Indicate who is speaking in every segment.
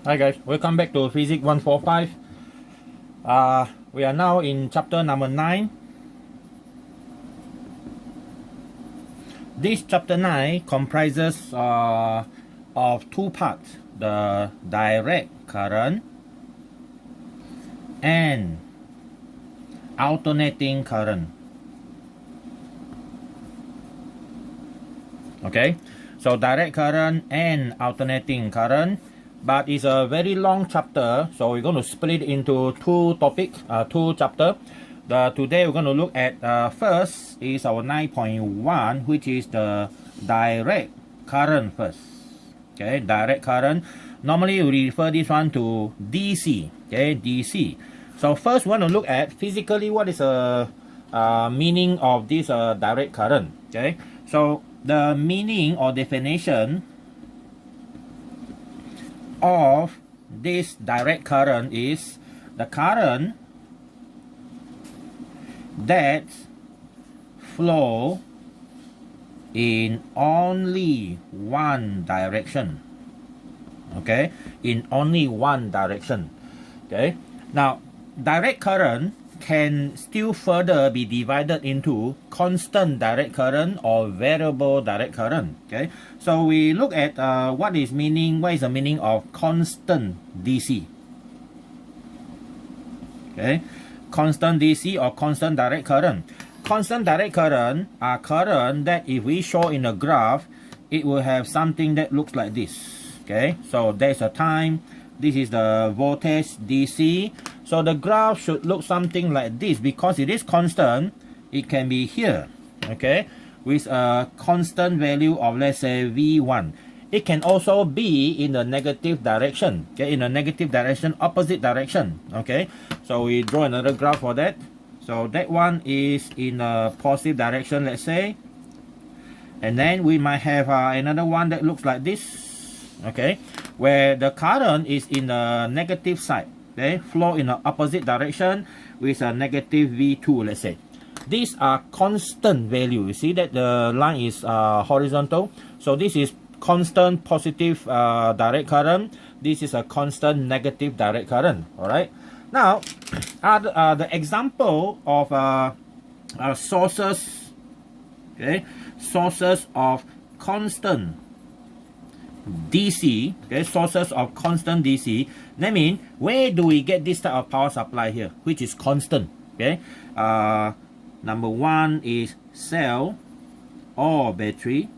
Speaker 1: Hi guys, welcome back to Physics 145. We are now in chapter number 9. This chapter 9 comprises of two parts: the direct current and alternating current. Okay, so direct current and alternating current. But it's a very long chapter, so we're going to split it into two topics, two chapters. Today we're going to look at first is our 9.1, which is the direct current first. Okay, direct current. Normally we refer this one to DC. Okay, DC. So first we want to look at physically what is the meaning of this direct current. Okay, so the meaning or definition of this direct current is the current that flow in only one direction. Okay, in only one direction. Okay, now direct current can still further be divided into constant direct current or variable direct current. Okay, so we look at what is the meaning of constant DC. Okay, constant DC or constant direct current. Constant direct current are current that if we show in a graph, it will have something that looks like this. Okay, so there's a time, this is the voltage DC. So the graph should look something like this. Because it is constant, it can be here, okay, with a constant value of, let's say, V1. It can also be in the negative direction, okay, in a negative direction, opposite direction. Okay, so we draw another graph for that. So that one is in a positive direction, let's say, and then we might have another one that looks like this, okay, where the current is in the negative side. They flow in the opposite direction with a negative V2, let's say. These are constant value. You see that the line is horizontal. So this is constant positive direct current. This is a constant negative direct current. All right. Now, the example of sources, okay, sources of constant DC, okay, sources of constant DC. That means, where do we get this type of power supply here, which is constant? Okay, number one is cell or battery.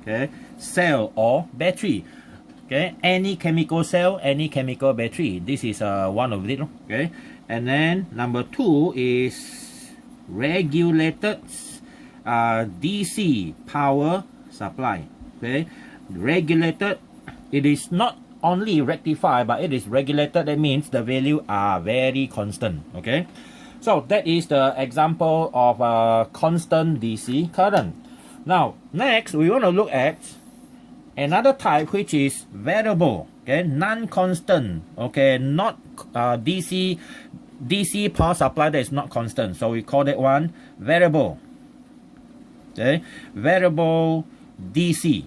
Speaker 1: Okay, cell or battery. Okay, any chemical cell, any chemical battery. This is one of it. Okay, and then number two is regulated DC power supply. Okay, regulated, it is not only rectified, but it is regulated. That means the value are very constant. Okay, so that is the example of constant DC current. Now next we want to look at another type, which is variable. Okay, non-constant. Okay, not DC power supply that is not constant, so we call that one variable. Okay, variable DC.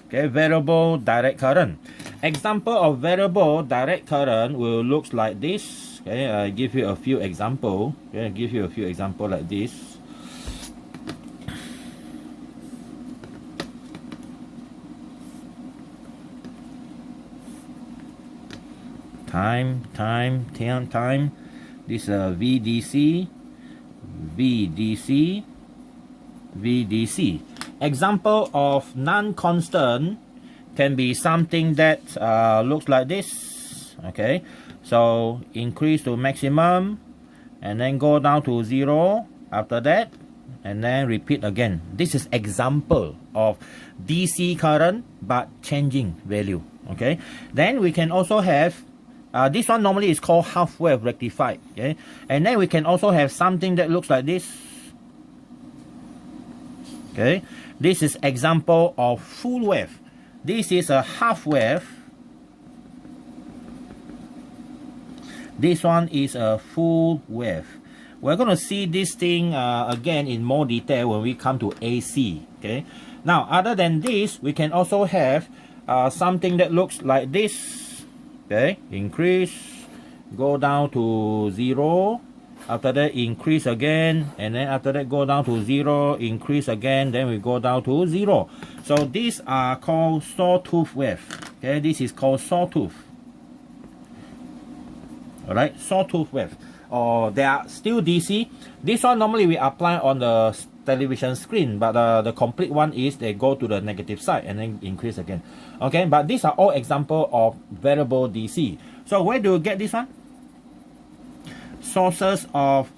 Speaker 1: Okay, variable direct current. Example of variable direct current will look like this. Okay, I give you a few examples. Okay, give you a few examples like this. Time. This is VDC, VDC, VDC. Example of non-constant can be something that looks like this. Okay, so increase to maximum and then go down to 0 after that, and then repeat again. This is example of DC current but changing value. Okay, then we can also have this one normally is called half wave rectified. Okay, and then we can also have something that looks like this. Okay, this is example of full wave. This is a half wave. This one is a full wave. We're going to see this thing again in more detail when we come to AC. Okay. Now, other than this, we can also have something that looks like this. Okay, increase, go down to 0. After that, increase again, and then after that, go down to 0, increase again, then we go down to 0. So these are called sawtooth wave. Okay, this is called sawtooth. Alright, sawtooth wave. Or they are still DC. This one normally we apply on the television screen, but the complete one is they go to the negative side and then increase again. Okay, but these are all example of variable DC. So where do you get this one? Sources of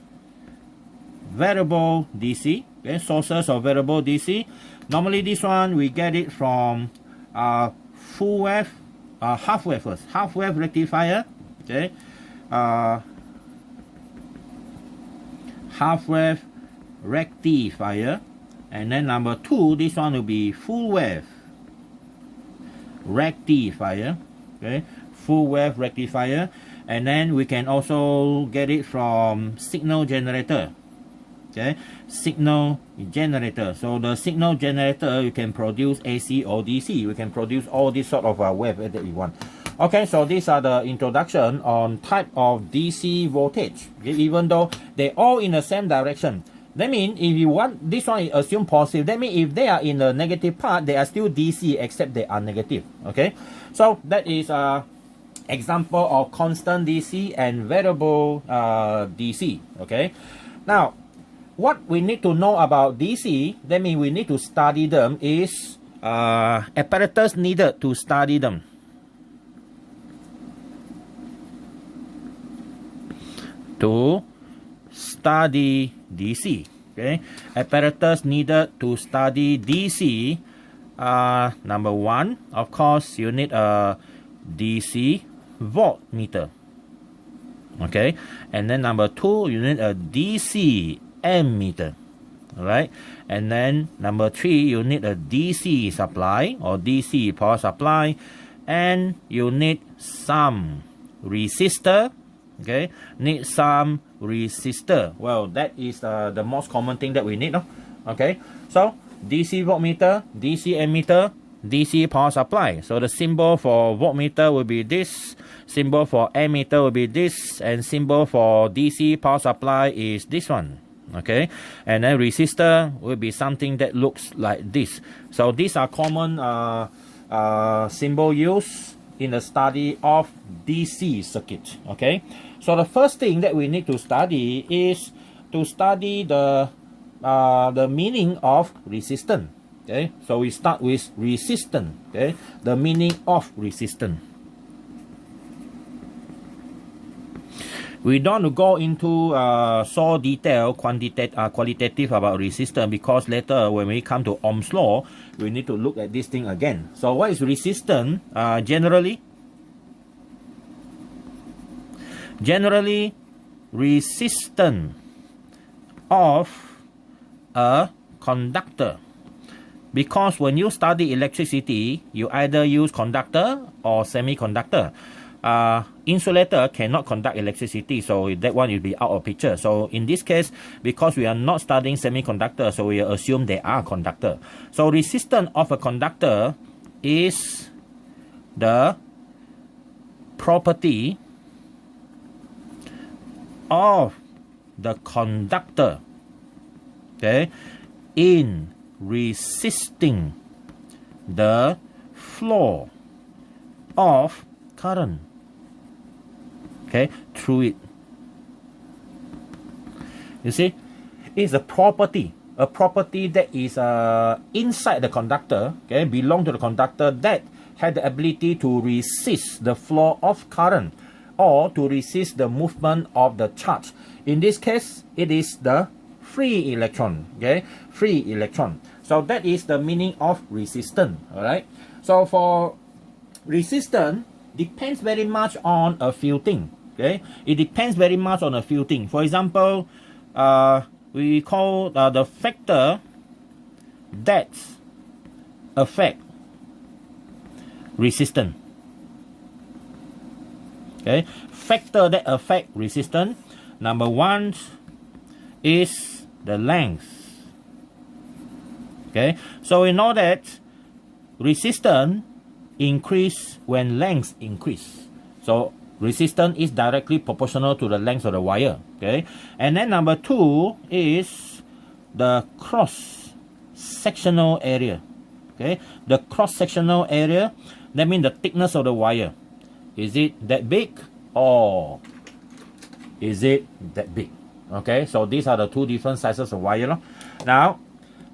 Speaker 1: variable DC. Okay, sources of variable DC. Normally this one we get it from full wave, half wave first, half wave rectifier. Okay, half wave rectifier, and then number 2, this one will be full wave rectifier. Okay, full wave rectifier. And then we can also get it from signal generator. Okay, signal generator. So the signal generator, you can produce AC or DC. We can produce all these sort of wave that we want. Okay, so these are the introduction on type of DC voltage. Okay, even though they all in the same direction. That means if you want this one, assume positive. That means if they are in the negative part, they are still DC except they are negative. Okay, so that is example of constant DC and variable DC. Okay, now what we need to know about DC, that means we need to study them, is apparatus needed to study them. To study DC. Okay, apparatus needed to study DC. Number 1, of course, you need a DC voltmeter. Okay, and then number 2, you need a DC ammeter. Alright, and then number 3, you need a DC supply or DC power supply, and you need some resistor. Okay, need some resistor. Well, that is the most common thing that we need. No? Okay, so DC voltmeter, DC ammeter, DC power supply. So the symbol for voltmeter will be this, symbol for ammeter will be this, and symbol for DC power supply is this one. Okay, and then resistor will be something that looks like this. So these are common symbol used in the study of DC circuit. Okay, so the first thing that we need to study is to study the meaning of resistance. Okay, so we start with resistance. Okay, the meaning of resistance. We don't go into so detailed qualitative about resistance, because later when we come to Ohm's law, we need to look at this thing again. So what is resistance? Generally, resistance of a conductor. Because when you study electricity, you either use conductor or semiconductor. Insulator cannot conduct electricity, so that one will be out of picture. So in this case, because we are not studying semiconductor, so we assume they are conductor. So resistance of a conductor is the property of the conductor, okay, in resisting the flow of current, okay, through it. You see, it's a property that is inside the conductor, okay, belong to the conductor, that had the ability to resist the flow of current or to resist the movement of the charge. In this case, it is the free electron, okay, free electron. So that is the meaning of resistance. All right, so for resistance, depends very much on a few things. Okay, it depends very much on a few things. For example, we call the factor that affect resistance. Okay, factor that affect resistance. Number 1 is the length. Okay, so we know that resistance increase when length increase. So resistance is directly proportional to the length of the wire. Okay, and then number 2 is the cross sectional area. Okay, the cross sectional area, that means the thickness of the wire. Is it that big or is it that big? Okay, so these are the 2 different sizes of wire. Now,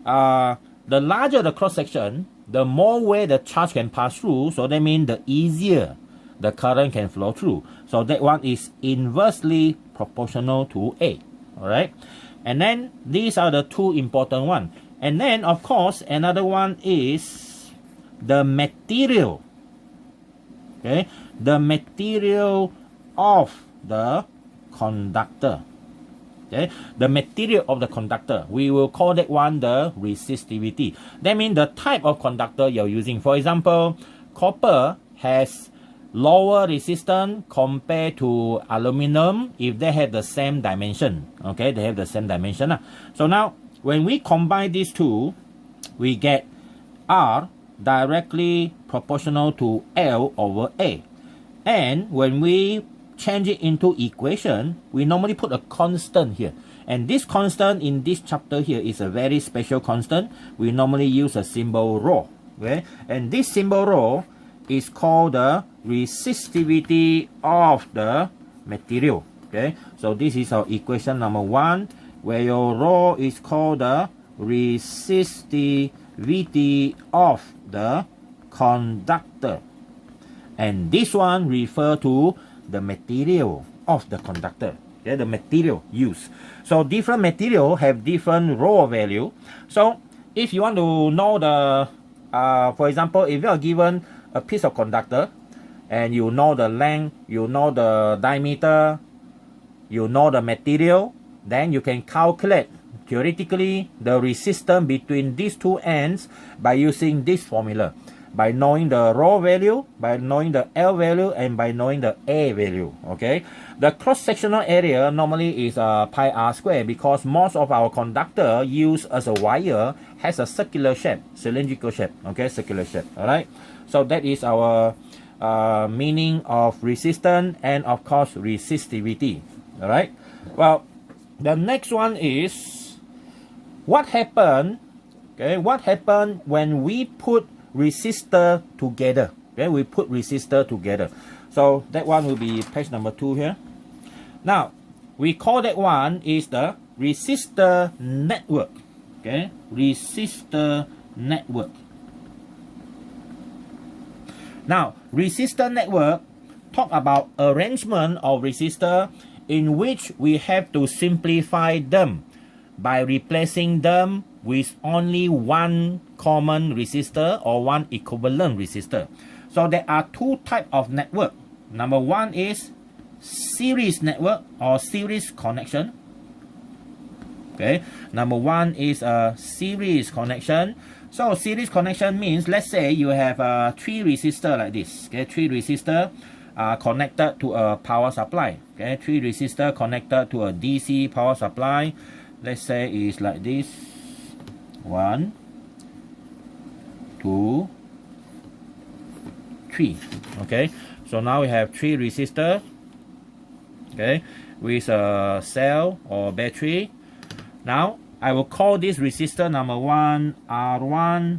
Speaker 1: the larger the cross section, the more way the charge can pass through. So that means the easier the current can flow through. So that one is inversely proportional to A. All right, and then these are the 2 important ones. And then of course another one is the material. Okay, the material of the conductor. Okay, the material of the conductor, we will call that one the resistivity. That means the type of conductor you're using. For example, copper has lower resistance compared to aluminum if they have the same dimension. Okay, they have the same dimension. So now when we combine these 2, we get R directly proportional to L over A. And when we change it into equation, we normally put a constant here. And this constant in this chapter here is a very special constant. We normally use a symbol ρ. Okay? And this symbol ρ is called the resistivity of the material. Okay? So this is our equation number 1, where your ρ is called the resistivity of the conductor. And this one refer to the material of the conductor. Okay, the material used. So different material have different ρ value. So if you want to know the, for example, if you are given a piece of conductor and you know the length, you know the diameter, you know the material, then you can calculate theoretically the resistance between these 2 ends by using this formula. By knowing the ρ value, by knowing the L value, and by knowing the A value. Okay, the cross-sectional area normally is pi r squared, because most of our conductor used as a wire has a circular shape, cylindrical shape. Okay, circular shape. All right, so that is our meaning of resistance and of course resistivity. All right, well, the next one is what happened. Okay, what happened when we put resistor together. Okay, we put resistor together. So that one will be page number 2 here. Now we call that one is the resistor network. Okay, resistor network. Now resistor network talk about arrangement of resistor in which we have to simplify them by replacing them with only one common resistor or one equivalent resistor. So there are 2 types of network. Number 1 is series network or series connection. Okay, number 1 is a series connection. So series connection means, let's say you have 3 resistor like this. Okay, 3 resistor connected to a power supply. Okay, 3 resistor connected to a DC power supply. Let's say it's like this. 1, 2, 3. Okay, so now we have 3 resistors. Okay, with a cell or battery. Now I will call this resistor number 1 R1,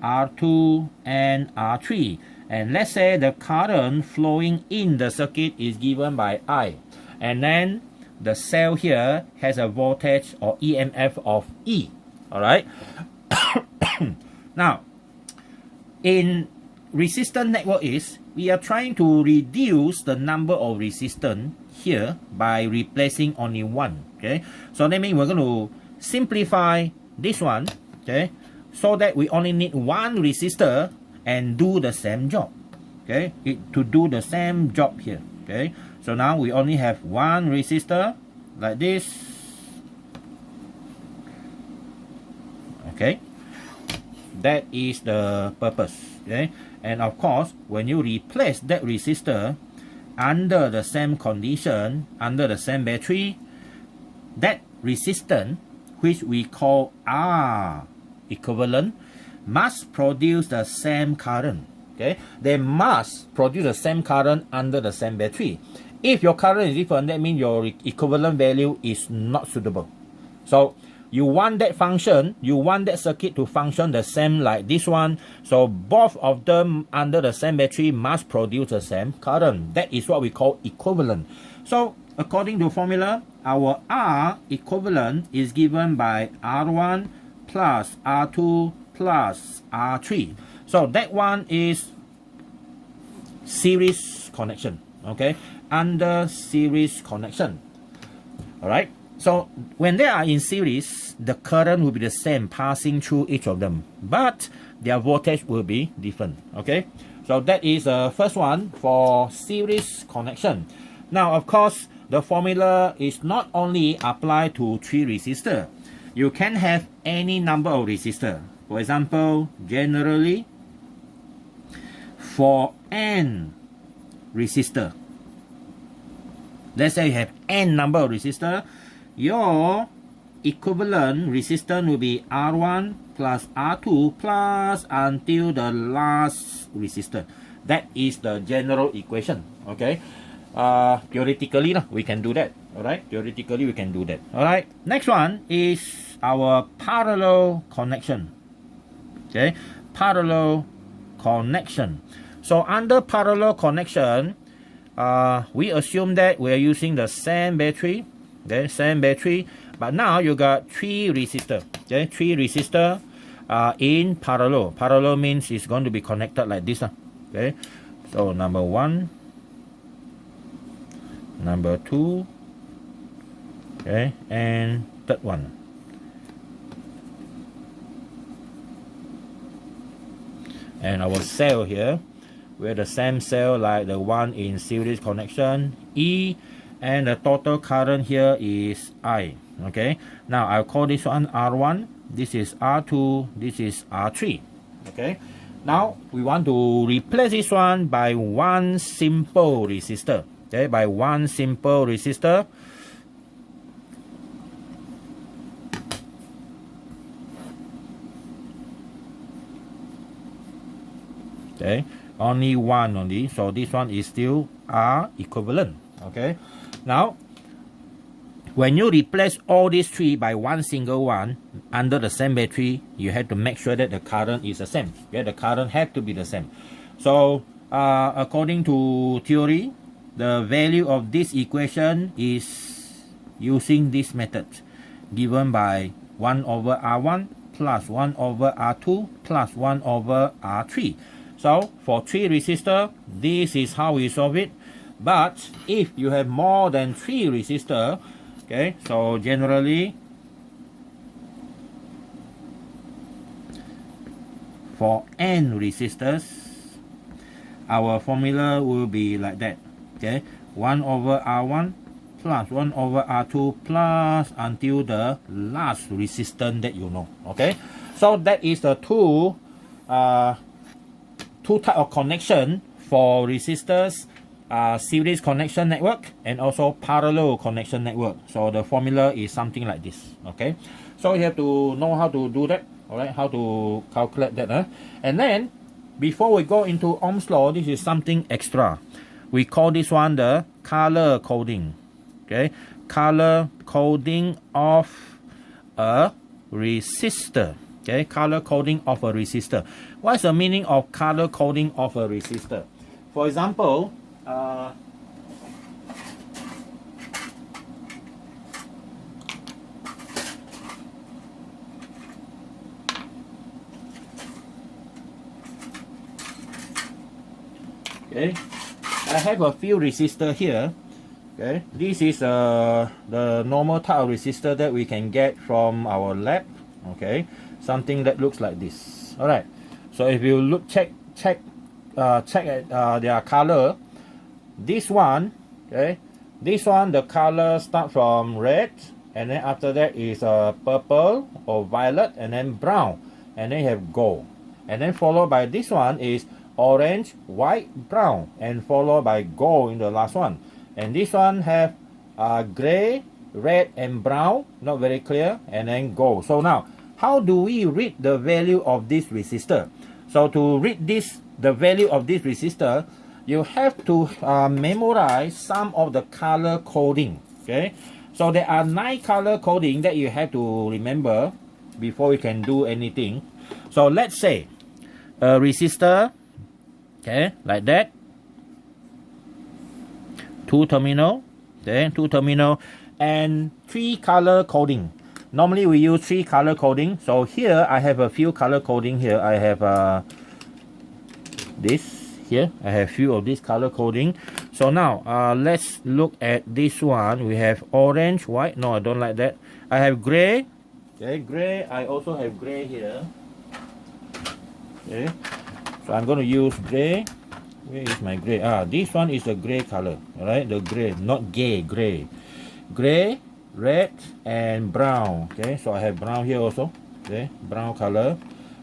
Speaker 1: R2, and R3. And let's say the current flowing in the circuit is given by I. And then the cell here has a voltage or EMF of E. Alright. Now, in resistance network is, we are trying to reduce the number of resistance here by replacing only one. Okay, so that means we're going to simplify this one. Okay, so that we only need one resistor and do the same job. Okay, to do the same job here. Okay, so now we only have one resistor like this. Okay, that is the purpose. Okay, and of course when you replace that resistor under the same condition, under the same battery, that resistance, which we call R equivalent, must produce the same current. Okay, they must produce the same current under the same battery. If your current is different, that means your equivalent value is not suitable. So you want that function, you want that circuit to function the same like this one. So both of them under the same battery must produce the same current. That is what we call equivalent. So according to formula, our R equivalent is given by R1 plus R2 plus R3. So that one is series connection, okay, under series connection. All right, so when they are in series, the current will be the same passing through each of them, but their voltage will be different. Okay, so that is the first one for series connection. Now, of course, the formula is not only applied to 3 resistors. You can have any number of resistors. For example, generally, for n resistor, let's say you have n number of resistors, your equivalent resistance will be R1 plus R2 plus until the last resistor. That is the general equation. Okay, theoretically we can do that. All right, theoretically we can do that. All right, next one is our parallel connection. Okay, parallel connection. So under parallel connection, we assume that we are using the same battery. Okay, same battery, but now you got 3 resistors. Okay, 3 resistors in parallel. Parallel means it's going to be connected like this. Okay, so number 1, number 2, okay, and third one. And our cell here, we have the same cell like the one in series connection, E, and the total current here is I. Okay, now I'll call this one R1, this is R2, this is R3. Okay, now we want to replace this one by one simple resistor. Okay, by one simple resistor. Okay, only one only, so this one is still R equivalent. Okay, now when you replace all these 3 by one single one under the same battery, you have to make sure that the current is the same. Okay, the current have to be the same. So according to theory, the value of this equation is using this method, given by 1 over R1 plus 1 over R2 plus 1 over R3. So for 3 resistors, this is how we solve it. But if you have more than 3 resistors, okay, so generally for n resistors, our formula will be like that. Okay, 1 over R1 plus 1 over R2 plus until the last resistance that you know. Okay, so that is the two type of connection for resistors, series connection network and also parallel connection network. So the formula is something like this. Okay, so you have to know how to do that. All right, how to calculate that. And then before we go into Ohm's law, this is something extra. We call this one the color coding. Okay, color coding of a resistor. Okay, color coding of a resistor. What's the meaning of color coding of a resistor? For example, okay, I have a few resistors here. Okay, this is the normal type of resistor that we can get from our lab. Okay, something that looks like this. All right, so if you look check at their color, this one, okay, this one the color start from red, and then after that is purple or violet, and then brown, and then you have gold, and then followed by this one is orange, white, brown, and followed by gold in the last one. And this one have gray, red, and brown, not very clear, and then gold. So now, how do we read the value of this resistor? So to read this the value of this resistor, you have to memorize some of the color coding. Okay, so there are 9 color coding that you have to remember before you can do anything. So let's say a resistor, okay, like that, 2 terminal, okay, 2 terminal, and 3 color coding. Normally we use 3 color coding. So here I have a few color coding. Here I have this. Here I have few of this color coding. So now let's look at this one. We have orange, white. No, I don't like that. I have gray. Okay, gray. I also have gray here. Okay, so I'm going to use gray. Where is my gray? This one is the gray color. All right, the gray, not gay, gray. Gray, red, and brown. Okay, so I have brown here also. Okay, brown color.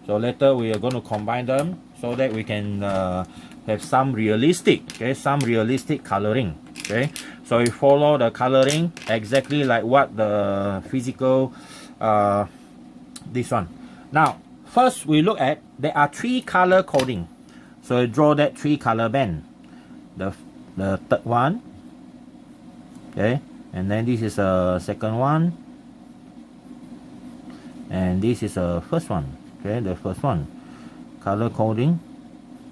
Speaker 1: So later we are going to combine them so that we can have some realistic, okay, some realistic coloring. Okay, so we follow the coloring exactly like what the physical this one. Now first we look at, there are 3 color coding. So I draw that 3 color band. The third one, okay, and then this is a second one, and this is a first one. Okay, the first one, color coding.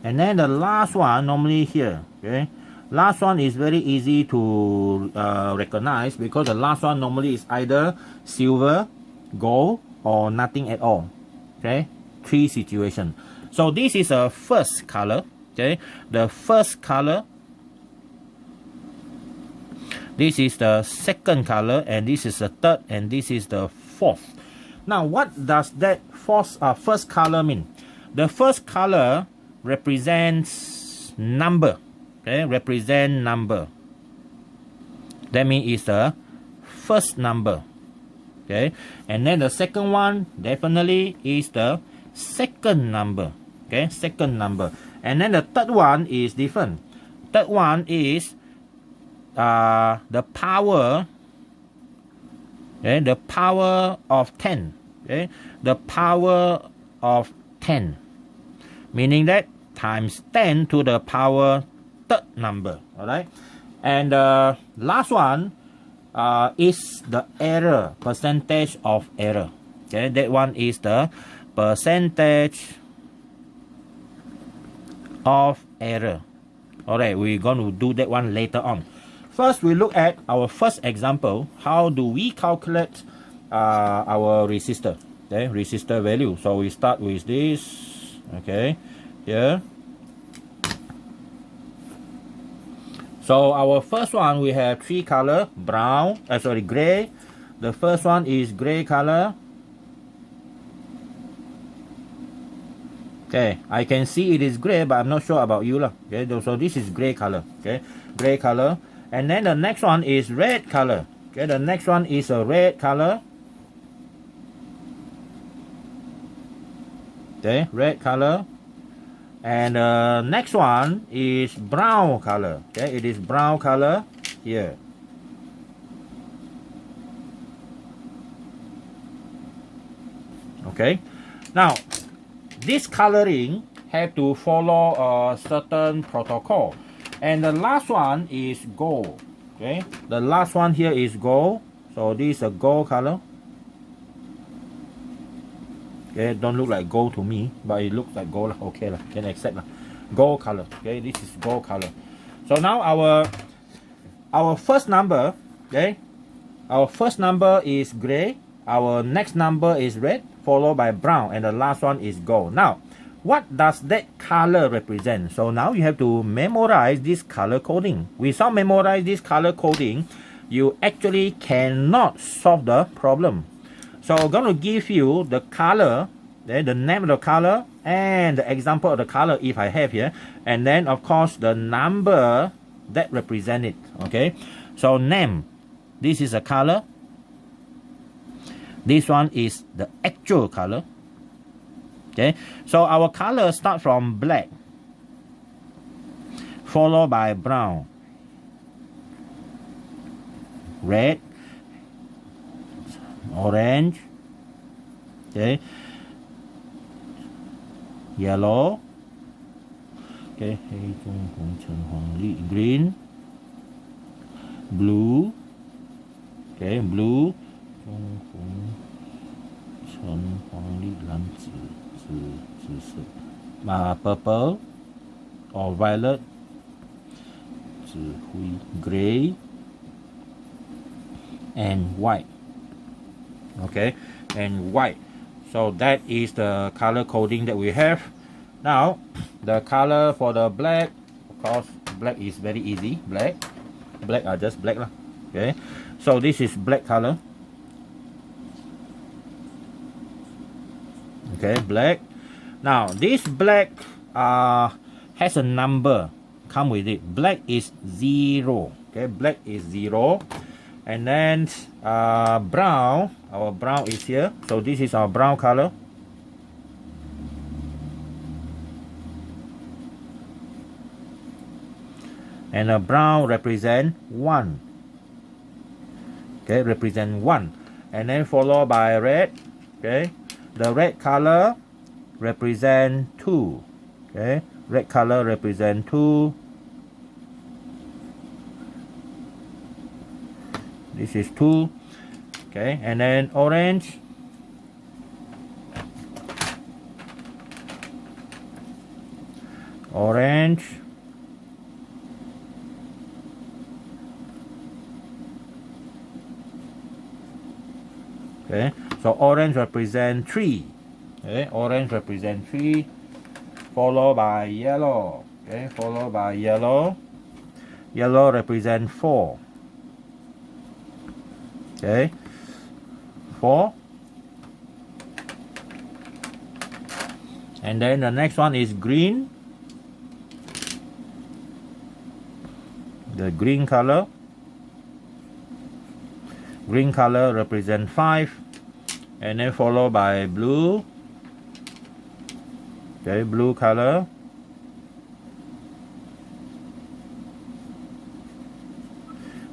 Speaker 1: And then the last one, normally here, okay, last one is very easy to recognize, because the last one normally is either silver, gold, or nothing at all. Okay, 3 situations. So this is a first color. Okay, the first color. This is the second color, and this is the third, and this is the fourth. Now what does that first color mean? The first color represents number. Okay, represent number. That means it's the first number. Okay, and then the second one definitely is the second number. Okay, second number. And then the third one is different. Third one is the power. Okay, the power of 10. Okay, the power of 10, meaning that times 10 to the power third number. All right, and the last one is the error, percentage of error. Okay, that one is the percentage of error. All right, we're going to do that one later on. First, we look at our first example. How do we calculate our resistor? Okay, resistor value. So we start with this. Okay, here. So our first one, we have 3 color, brown, gray. The first one is gray color. Okay, I can see it is gray, but I'm not sure about you lah. Okay, so this is gray color. Okay, gray color. And then the next one is red color. Okay, the next one is a red color. Okay, red color. And the next one is brown color. Okay, it is brown color here. Okay, now this coloring have to follow a certain protocol. And the last one is gold. Okay, the last one here is gold. So this is a gold color. Okay, don't look like gold to me, but it looks like gold. Okay, can accept. Gold color. Okay, this is gold color. So now our first number, okay, our first number is gray. Our next number is red, followed by brown, and the last one is gold. Now, what does that color represent? So now you have to memorize this color coding. Without memorize this color coding, you actually cannot solve the problem. So I'm going to give you the color, then the name of the color, and the example of the color if I have here, and then of course the number that represent it. Okay, so name, this is a color. This one is the actual color. Okay, so our color start from black, followed by brown, red, orange, okay, yellow, Okay, 黑棕红橙黄绿 green, blue, okay, blue, 棕红橙黄绿蓝紫色purple or violet, 紫灰 gray, and white. Okay, and white. So that is the color coding that we have. Now the color for the black, of course black is very easy. Black are just black lah. Okay, so this is black color. Okay, black. Now this black has a number come with it. Black is 0. Okay, black is 0. And then brown, our brown is here. So this is our brown color. And a brown represent 1. Okay, represent 1. And then followed by red. Okay, the red color represent 2. Okay, red color represent 2. This is 2. Okay, and then orange. Orange. Okay, so orange represent 3. Okay, orange represent 3. Followed by yellow. Okay, followed by yellow. Yellow represent 4. Okay, 4. And then the next one is green. The green color. Green color represent 5. And then followed by blue. Okay, blue color.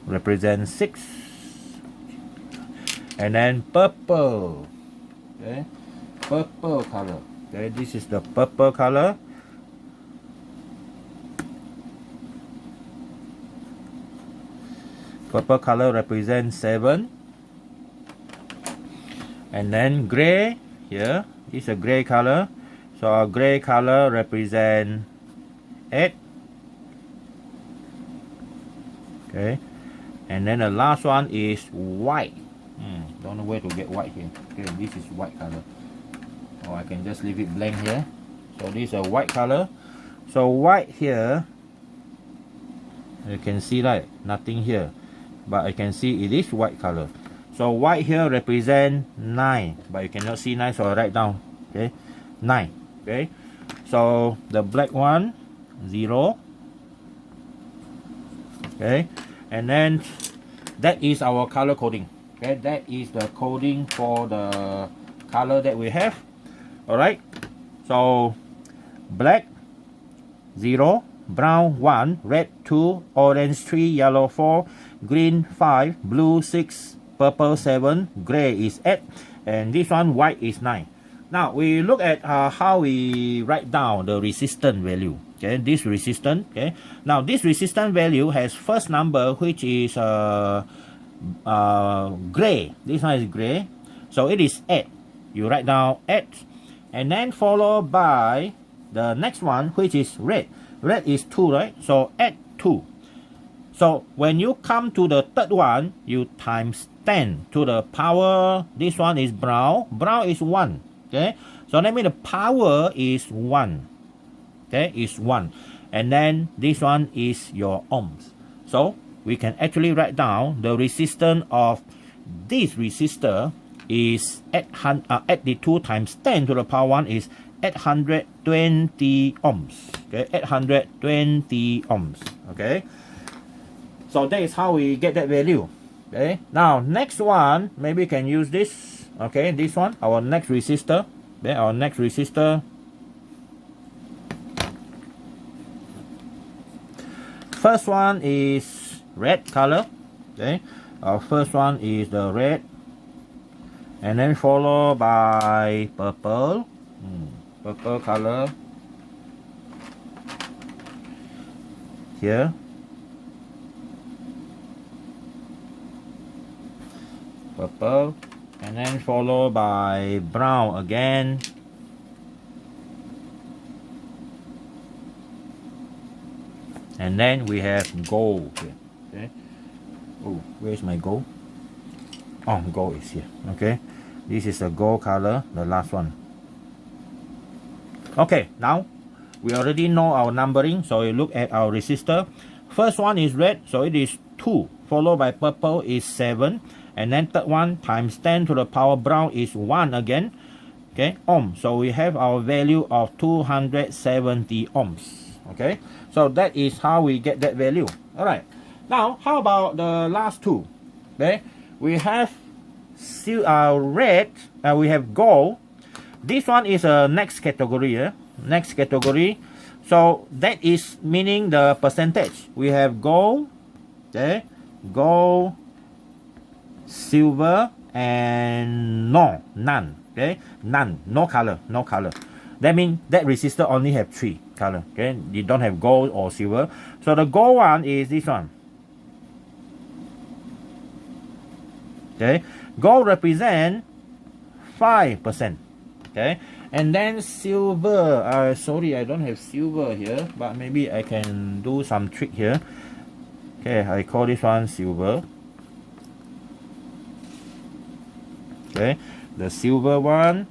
Speaker 1: Represent 6. And then purple. Okay, purple color. Okay, this is the purple color. Purple color represents 7. And then gray here is a gray color. So our gray color represent 8. Okay, and then the last one is white. Don't know where to get white here. Okay, this is white color. Or I can just leave it blank here. So this is a white color. So white here, you can see right, nothing here, but I can see it is white color. So white here represent 9, but you cannot see 9, so I write down. Okay, 9. Okay, so the black one 0. Okay, and then that is our color coding. Okay, that is the coding for the color that we have. Alright, so black 0, brown 1, red 2, orange 3, yellow 4, green 5, blue 6, purple 7, gray is 8, and this one white is 9. Now we look at how we write down the resistance value. Okay, this resistance. Okay, now this resistance value has first number, which is gray. This one is gray, so it is 8. You write down 8, and then followed by the next one, which is red. Red is 2, right? So add 2. So when you come to the third one, you times 10 to the power. This one is brown. Brown is 1. Okay, so that means the power is 1. Okay, is 1, and then this one is your ohms. So we can actually write down the resistance of this resistor is 82 times 10 to the power 1 is 820 ohms. Okay, 820 ohms. Okay, so that is how we get that value. Okay, now next one, maybe we can use this. Okay, this one, our next resistor. Okay, our next resistor. First one is red color. Okay, our first one is the red, and then followed by purple. Purple color. here. Purple, and then followed by brown again. And then we have gold here. Okay. Oh, where's my gold? Oh, gold is here. Okay. This is the gold color, the last one. Okay, now we already know our numbering, so you look at our resistor. First one is red, so it is 2, followed by purple is 7, and then third one times 10 to the power brown is 1 again. Okay, ohm. So we have our value of 270 ohms. Okay, so that is how we get that value. All right, now how about the last two? Okay, we have red, we have gold. This one is a next category. Next category. So that is meaning the percentage. We have gold, okay, gold, silver, and none. Okay, none, no color, no color. That means that resistor only have 3 color. Okay, you don't have gold or silver. So the gold one is this one. Okay, gold represent 5%. Okay, and then silver. Sorry, I don't have silver here, but maybe I can do some trick here. Okay, I call this one silver. Okay, the silver one,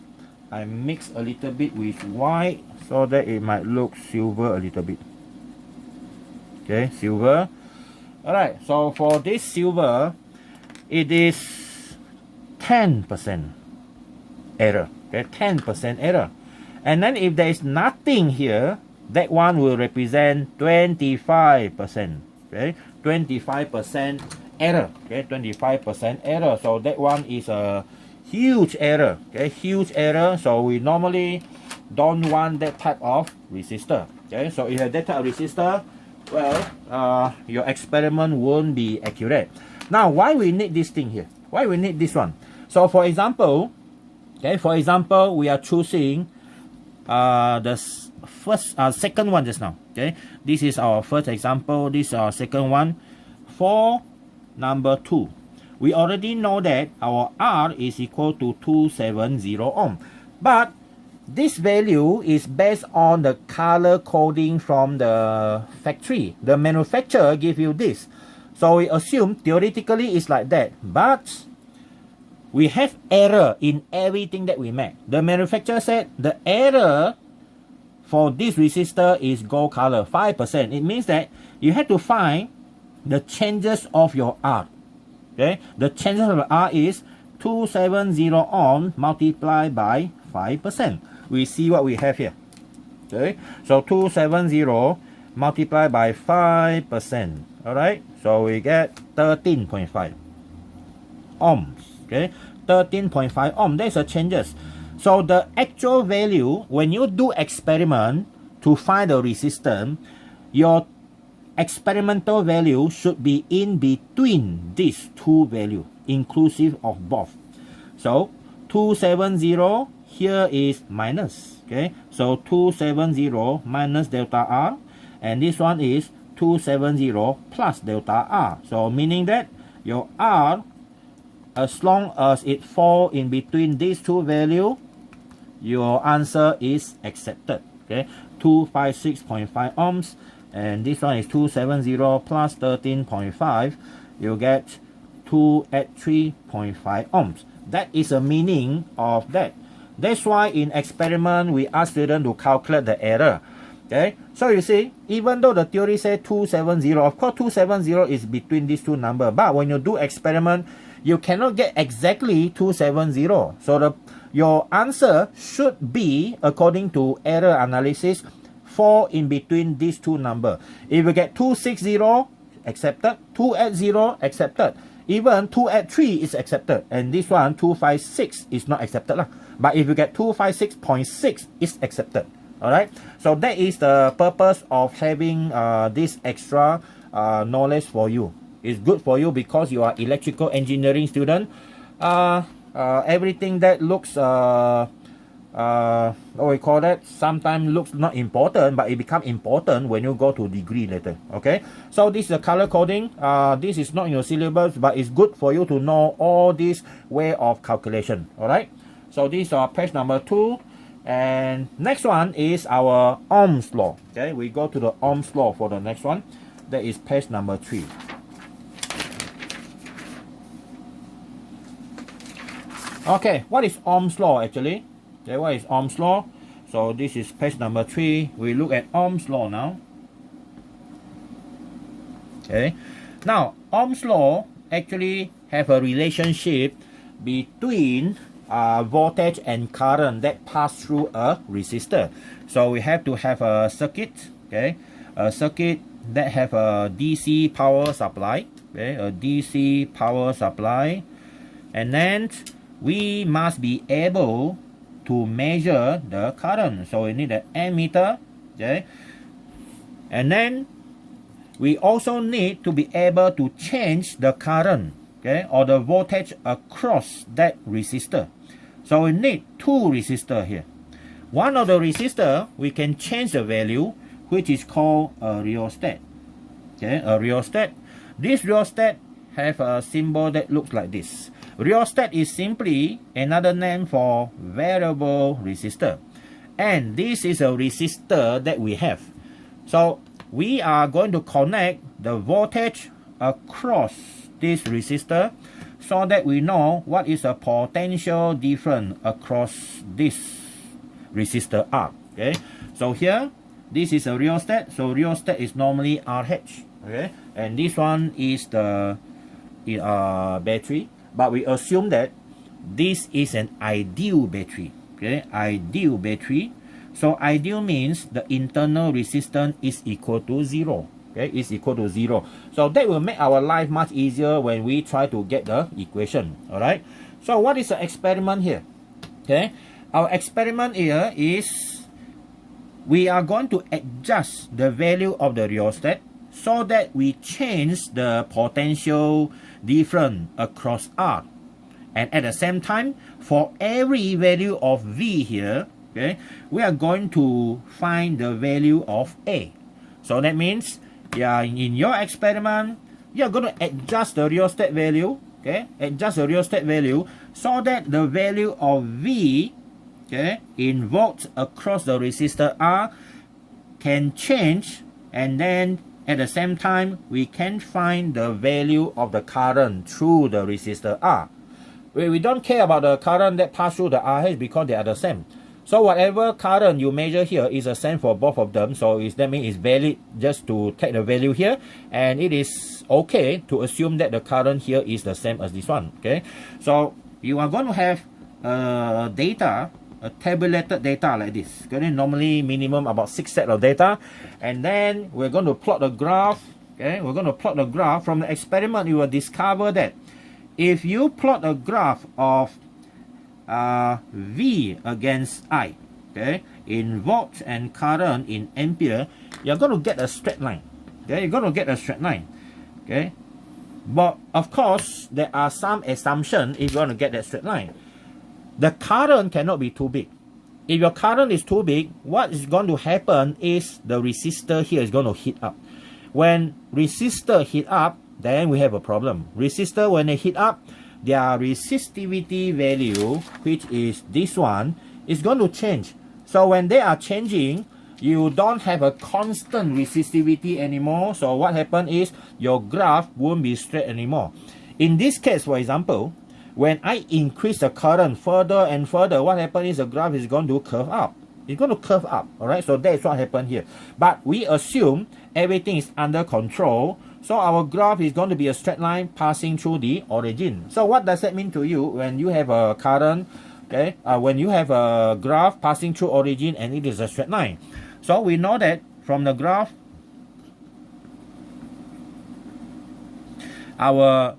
Speaker 1: I mix a little bit with white so that it might look silver a little bit. Okay, silver. Alright, so for this silver, it is 10% error. Okay, 10% error. And then if there is nothing here, that one will represent 25%. Okay, 25% error. Okay, 25% error. So that one is a huge error. Okay, huge error. So we normally don't want that type of resistor. Okay, so if you have that type of resistor, well, your experiment won't be accurate. Now, why we need this thing here? Why we need this one? So for example, okay, for example, we are choosing the second one just now. Okay, this is our first example. This is our second one. For number 2, we already know that our R is equal to 270 ohm. But this value is based on the color coding from the factory. The manufacturer give you this. So we assume theoretically it's like that. But we have error in everything that we make. The manufacturer said the error for this resistor is gold color, 5%. It means that you have to find the changes of your R. Okay, the changes of R is 270 ohm multiplied by 5%. We see what we have here. Okay, so 270 multiplied by 5%. Alright, so we get 13.5 ohms. Okay, 13.5 ohm. That's the changes. So the actual value, when you do experiment to find the resistance, your experimental value should be in between these two values, inclusive of both. So 270 here is minus. Okay, so 270 minus delta R, and this one is 270 plus delta R. So meaning that your R, as long as it falls in between these two values, your answer is accepted. Okay, 256.5 ohms, and this one is 270 plus 13.5. You get 283.5 ohms. That is the meaning of that. That's why in experiment we ask students to calculate the error. Okay, so you see, even though the theory says 270, of course 270 is between these two numbers, but when you do experiment, you cannot get exactly 270. So your answer should be, according to error analysis, fall in between these two numbers. If you get 260, accepted. 280, accepted. Even 283 is accepted. And this one, 256, is not accepted. But if you get 256.6, it's accepted. Alright, so that is the purpose of having this extra knowledge for you. It's good for you because you are electrical engineering student. Everything that looks what we call that, sometimes looks not important, but it become important when you go to degree later. Okay, so this is the color coding. This is not in your syllabus, but it's good for you to know all this way of calculation. All right, so these are page number 2, and next one is our Ohm's law. Okay, we go to the Ohm's law for the next one. That is page number 3. Okay, what is Ohm's law actually? Okay, what is Ohm's law? So this is page number 3. We look at Ohm's law now. Okay, now Ohm's law actually have a relationship between voltage and current that pass through a resistor. So we have to have a circuit, okay, a circuit that have a DC power supply, okay, a DC power supply, and then we must be able to measure the current. So we need an ammeter, okay, and then we also need to be able to change the current, okay, or the voltage across that resistor. So we need 2 resistors here. One of the resistor we can change the value, which is called a rheostat. Okay, a rheostat. This rheostat have a symbol that looks like this. Rheostat is simply another name for variable resistor, and this is a resistor that we have. So we are going to connect the voltage across this resistor so that we know what is the potential difference across this resistor R. Okay, so here this is a rheostat. So rheostat is normally RH. Okay, and this one is the battery, but we assume that this is an ideal battery. Okay, ideal battery. So ideal means the internal resistance is equal to 0. Okay, is equal to 0. So that will make our life much easier when we try to get the equation. All right. So what is the experiment here? Okay, our experiment here is we are going to adjust the value of the rheostat so that we change the potential difference across R. And at the same time, for every value of V here, okay, we are going to find the value of A. So that means, yeah, in your experiment, you are going to adjust the rheostat value, okay, adjust the rheostat value so that the value of V, okay, in volts across the resistor R can change, and then at the same time, we can find the value of the current through the resistor R. We don't care about the current that pass through the RH because they are the same. So whatever current you measure here is the same for both of them. So that means it's valid just to take the value here, and it is okay to assume that the current here is the same as this one. Okay, so you are going to have data, a tabulated data like this. Okay, normally minimum about 6 sets of data, and then we're going to plot the graph. Okay, we're going to plot the graph. From the experiment, you will discover that if you plot a graph of V against I, okay, in volts and current in ampere, you're going to get a straight line. Okay, you're going to get a straight line. Okay, but of course there are some assumptions if you want to get that straight line. The current cannot be too big. If your current is too big, what is going to happen is the resistor here is going to heat up. When resistor heat up, then we have a problem. Resistor, when they heat up, their resistivity value, which is this one, is going to change. So when they are changing, you don't have a constant resistivity anymore. So what happens is your graph won't be straight anymore. In this case, for example, when I increase the current further and further, what happens is the graph is going to curve up. It's going to curve up. All right, so that's what happened here. But we assume everything is under control. So our graph is going to be a straight line passing through the origin. So what does that mean to you when you have a current, okay, when you have a graph passing through origin and it is a straight line? So we know that from the graph, our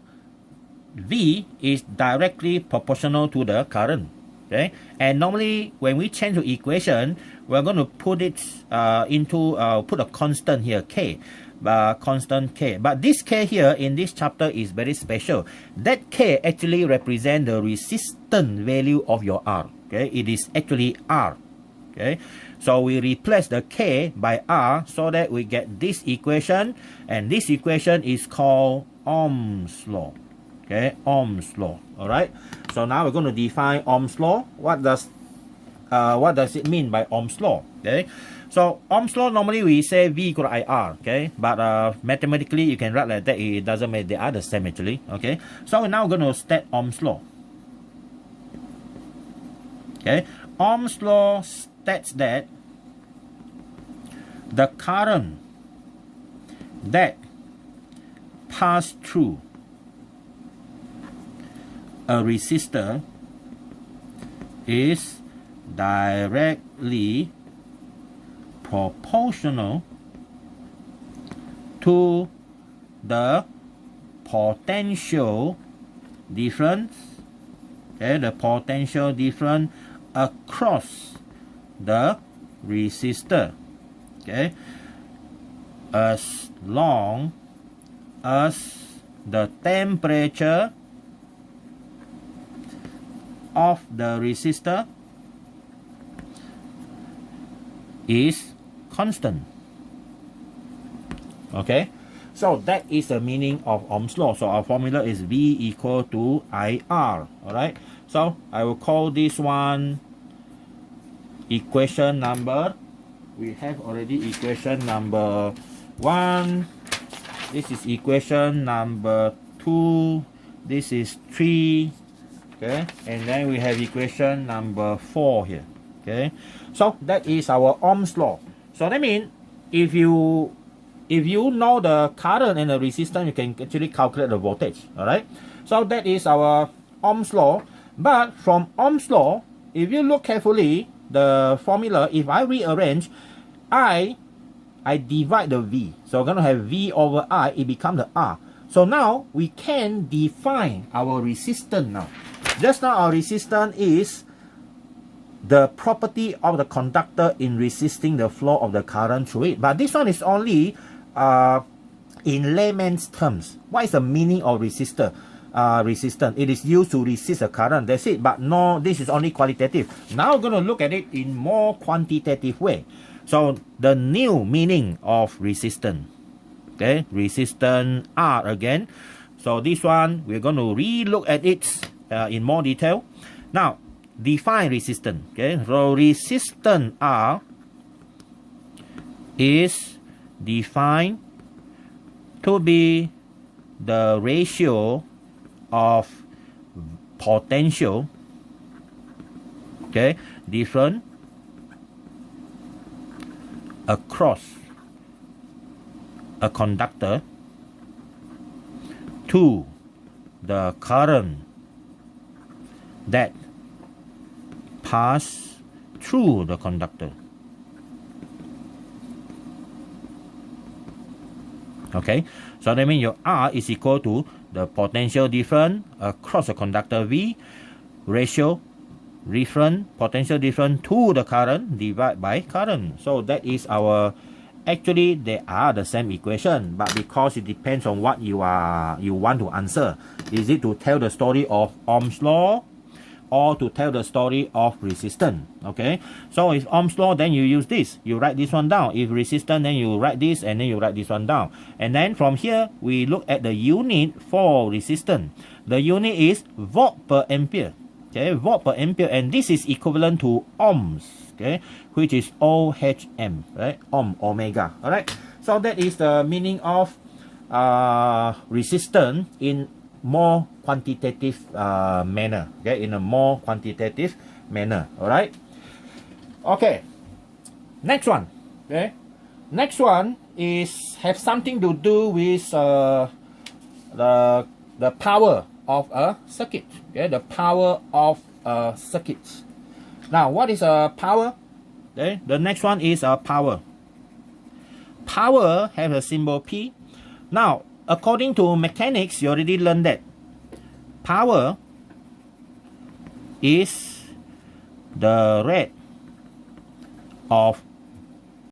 Speaker 1: V is directly proportional to the current. Okay, and normally when we change the equation, we're going to put it put a constant here, K. constant K. But this K here in this chapter is very special. That K actually represents the resistance value of your R. Okay, it is actually R. Okay, so we replace the K by R so that we get this equation, and this equation is called Ohm's law. Okay, Ohm's law. All right. So now we're going to define Ohm's law. What does it mean by Ohm's law? Okay. So Ohm's law, normally we say V equal to IR, okay? But mathematically you can write like that. It doesn't matter, they are the same actually, okay? So we're now going to state Ohm's law. Okay, Ohm's law states that the current that pass through a resistor is directly proportional to the potential difference, okay, the potential difference across the resistor, okay, as long as the temperature of the resistor is constant. Okay, so that is the meaning of Ohm's law. So our formula is V equal to IR. Alright, so I will call this one equation number. We have already equation number 1. This is equation number 2. This is 3. Okay, and then we have equation number 4 here. Okay, so that is our Ohm's law. So that means if you know the current and the resistance, you can actually calculate the voltage. All right, so that is our Ohm's law. But from Ohm's law, if you look carefully, the formula, if I rearrange, I divide the V. So we're going to have V over I, it becomes the R. So now we can define our resistance now. Just now our resistance is the property of the conductor in resisting the flow of the current through it. But this one is only in layman's terms. What is the meaning of resistor? Resistance. It is used to resist a current. That's it. But no, this is only qualitative. Now we're going to look at it in more quantitative way. So the new meaning of resistance. Okay, resistance R again. So this one we're going to re-look at it in more detail. Now define resistance. Okay, so resistance R is defined to be the ratio of potential, okay, different across a conductor to the current that pass through the conductor. Okay, so that means your R is equal to the potential difference across the conductor V, ratio difference, potential difference to the current divided by current. So that is our, actually they are the same equation, but because it depends on what you want to answer. Is it to tell the story of Ohm's law or to tell the story of resistance? Okay, so if Ohm's law, then you use this, you write this one down. If resistance, then you write this and then you write this one down. And then from here we look at the unit for resistance. The unit is volt per ampere. Okay, volt per ampere, and this is equivalent to ohms, okay, which is OHM, right? Ohm, omega. All right, so that is the meaning of resistance in more quantitative manner. Okay, in a more quantitative manner. All right. Okay, next one. Okay, next one is have something to do with the power of a circuit. Okay, the power of a circuit. Now, what is a power? Okay, the next one is a power. Power has a symbol P. Now, according to mechanics, you already learned that power is the rate of